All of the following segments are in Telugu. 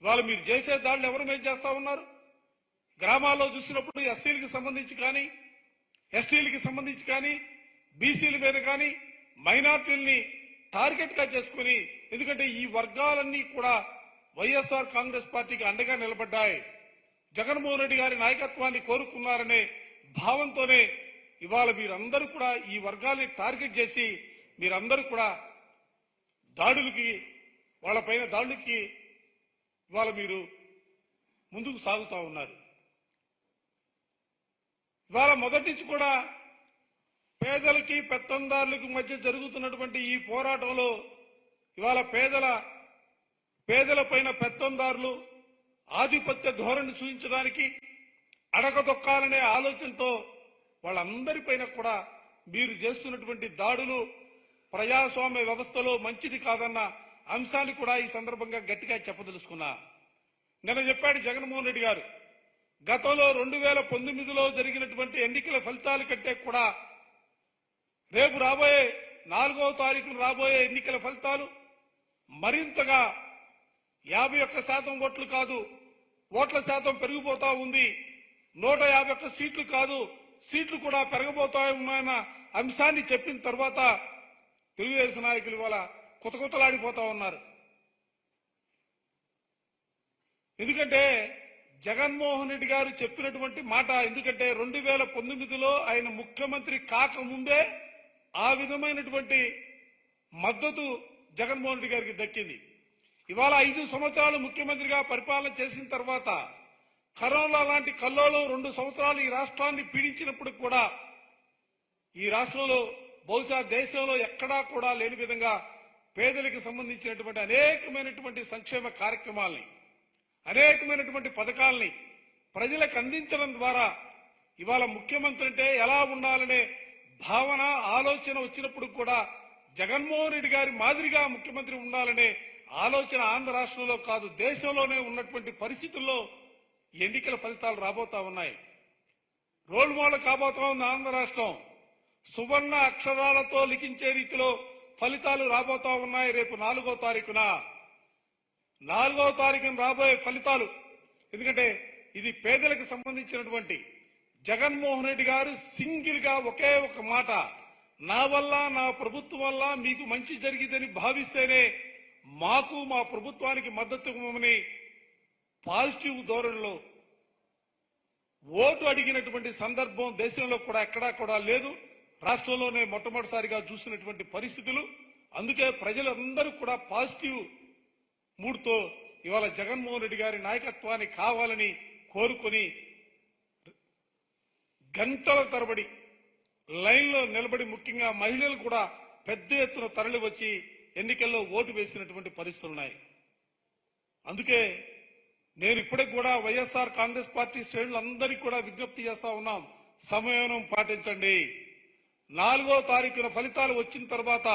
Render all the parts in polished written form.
వాళ్ళు మీరు చేసే దాడులు ఎవరి మీద చేస్తా ఉన్నారు? గ్రామాల్లో చూసినప్పుడు ఎస్సీలకు సంబంధించి కానీ, ఎస్టీలకు సంబంధించి కానీ, బీసీల మీద కానీ, మైనార్టీలని టార్గెట్ గా చేసుకుని, ఎందుకంటే ఈ వర్గాలన్నీ కూడా వైఎస్ఆర్ కాంగ్రెస్ పార్టీకి అండగా నిలబడ్డాయి. జగన్మోహన్ రెడ్డి గారి నాయకత్వాన్ని కోరుకున్నారనే భావంతోనే ఇవాళ మీరందరూ కూడా ఈ వర్గాల్ని టార్గెట్ చేసి మీరందరూ కూడా దాడులకి, వాళ్ళపైన దాడులకి ఇవాళ మీరు ముందుకు సాగుతా ఉన్నారు. ఇవాళ మొదటి నుంచి కూడా పేదలకి పెత్తందారులకు మధ్య జరుగుతున్నటువంటి ఈ పోరాటంలో ఇవాళ పేదలపైన పెత్తందారులు ఆధిపత్య ధోరణి చూపించడానికి, అడగదొక్కాలనే ఆలోచనతో వాళ్ళందరిపైన కూడా మీరు చేస్తున్నటువంటి దాడులు ప్రజాస్వామ్య వ్యవస్థలో మంచిది కాదన్న అంశాన్ని కూడా ఈ సందర్భంగా గట్టిగా చెప్పదలుచుకున్నా. నిన్న చెప్పాడు జగన్మోహన్ రెడ్డి గారు, గతంలో 2019లో జరిగినటువంటి ఎన్నికల ఫలితాల కంటే కూడా రేపు రాబోయే 4వ తారీఖున రాబోయే ఎన్నికల ఫలితాలు మరింతగా 51% ఓట్లు కాదు, ఓట్ల శాతం పెరిగిపోతా ఉంది. 151 సీట్లు కాదు, సీట్లు కూడా పెరగబోతాయన్న అంశాన్ని చెప్పిన తర్వాత తెలుగుదేశం నాయకులు ఇవాళ కుతకుతలాడిపోతా ఉన్నారు. ఎందుకంటే జగన్మోహన్ రెడ్డి గారు చెప్పినటువంటి మాట, ఎందుకంటే 2019లో ఆయన ముఖ్యమంత్రి కాకముందే ఆ విధమైనటువంటి మద్దతు జగన్మోహన్ రెడ్డి గారికి దక్కింది. ఇవాళ 5 సంవత్సరాలు ముఖ్యమంత్రిగా పరిపాలన చేసిన తర్వాత కరోనా లాంటి కల్లోలం 2 సంవత్సరాలు ఈ రాష్ట్రాన్ని పీడించినప్పుడు కూడా ఈ రాష్ట్రంలో బహుశా దేశంలో ఎక్కడా కూడా లేని విధంగా పేదలకు సంబంధించినటువంటి అనేకమైనటువంటి సంక్షేమ కార్యక్రమాల్ని, అనేకమైనటువంటి పథకాల్ని ప్రజలకు అందించడం ద్వారా ఇవాళ ముఖ్యమంత్రి అంటే ఎలా ఉండాలనే భావన, ఆలోచన వచ్చినప్పుడు కూడా జగన్మోహన్ రెడ్డి గారి మాదిరిగా ముఖ్యమంత్రి ఉండాలనే ఆలోచన ఆంధ్ర రాష్ట్రంలో కాదు దేశంలోనే ఉన్నటువంటి పరిస్థితుల్లో ఎన్నికల ఫలితాలు రాబోతా ఉన్నాయి. రోల్ మోడల్ కాబోతా ఉంది ఆంధ్ర రాష్ట్రం. సువర్ణ అక్షరాలతో లిఖించే రీతిలో ఫలితాలు రాబోతా ఉన్నాయి. రేపు 4వ తారీఖున రాబోయే ఫలితాలు, ఎందుకంటే ఇది పేదలకు సంబంధించినటువంటి జగన్మోహన్ రెడ్డి గారు సింగిల్ గా ఒకే ఒక మాట, నా వల్ల నా ప్రభుత్వం వల్ల మీకు మంచి జరిగిందని భావిస్తేనే మాకు మా ప్రభుత్వానికి మద్దతు ఇవ్వమని పాజిటివ్ ధోరణిలో ఓటు అడిగినటువంటి సందర్భం దేశంలో కూడా ఎక్కడా కూడా లేదు. రాష్ట్రంలోనే మొట్టమొదటిసారిగా చూసినటువంటి పరిస్థితులు. అందుకే ప్రజలందరూ కూడా పాజిటివ్ మూడ్తో ఇవాళ జగన్మోహన్ రెడ్డి గారి నాయకత్వాన్ని కావాలని కోరుకొని గంటల తరబడి లైన్లో నిలబడి, ముఖ్యంగా మహిళలు కూడా పెద్ద ఎత్తున తరలి వచ్చి ఎన్నికల్లో ఓటు వేసినటువంటి పరిస్థితులున్నాయి. అందుకే నేను ఇప్పటికి కూడా వైఎస్ఆర్ కాంగ్రెస్ పార్టీ శ్రేణులందరికీ కూడా విజ్ఞప్తి చేస్తా ఉన్నాం, సమయం పాటించండి. 4వ తారీఖున ఫలితాలు వచ్చిన తర్వాత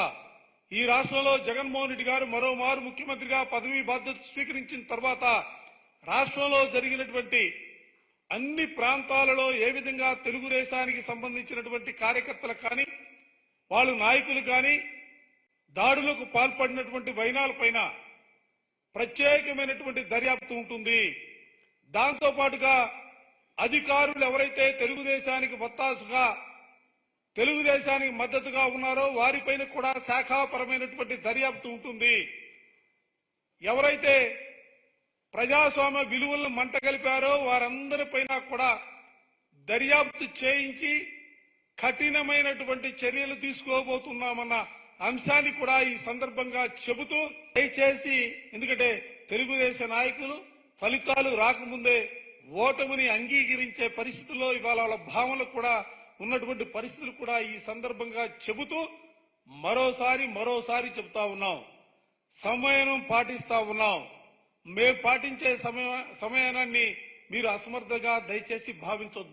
ఈ రాష్ట్రంలో జగన్మోహన్ రెడ్డి గారు మరోమారు ముఖ్యమంత్రిగా పదవీ బాధ్యత స్వీకరించిన తర్వాత రాష్ట్రంలో జరిగినటువంటి అన్ని ప్రాంతాలలో ఏ విధంగా తెలుగుదేశానికి సంబంధించినటువంటి కార్యకర్తలు కానీ, వాళ్ళు నాయకులు కానీ దాడులకు పాల్పడినటువంటి వైనాలపైన ప్రత్యేకమైనటువంటి దర్యాప్తు ఉంటుంది. దాంతో పాటుగా అధికారులు ఎవరైతే తెలుగుదేశానికి వత్తాసుగా, తెలుగుదేశానికి మద్దతుగా ఉన్నారో వారిపైన కూడా శాఖాపరమైనటువంటి దర్యాప్తు ఉంటుంది. ఎవరైతే ప్రజాస్వామ్య విలువలను మంటగలిపారో వారందరిపైన కూడా దర్యాప్తు చేయించి కఠినమైనటువంటి చర్యలు తీసుకోబోతున్నామన్న అంశాన్ని కూడా ఈ సందర్భంగా చెబుతూ, దయచేసి ఎందుకంటే తెలుగుదేశం నాయకులు ఫలితాలు రాకముందే ఓటమిని అంగీకరించే పరిస్థితుల్లో ఇవాళ వాళ్ళ భావనలు కూడా ఉన్నటువంటి పరిస్థితులు కూడా ఈ సందర్భంగా చెబుతూ మరోసారి చెబుతా ఉన్నాం, సమయం పాటిస్తా ఉన్నాం. మేము పాటించే సమయాన్ని మీరు అసమర్థంగా దయచేసి భావించొద్దు.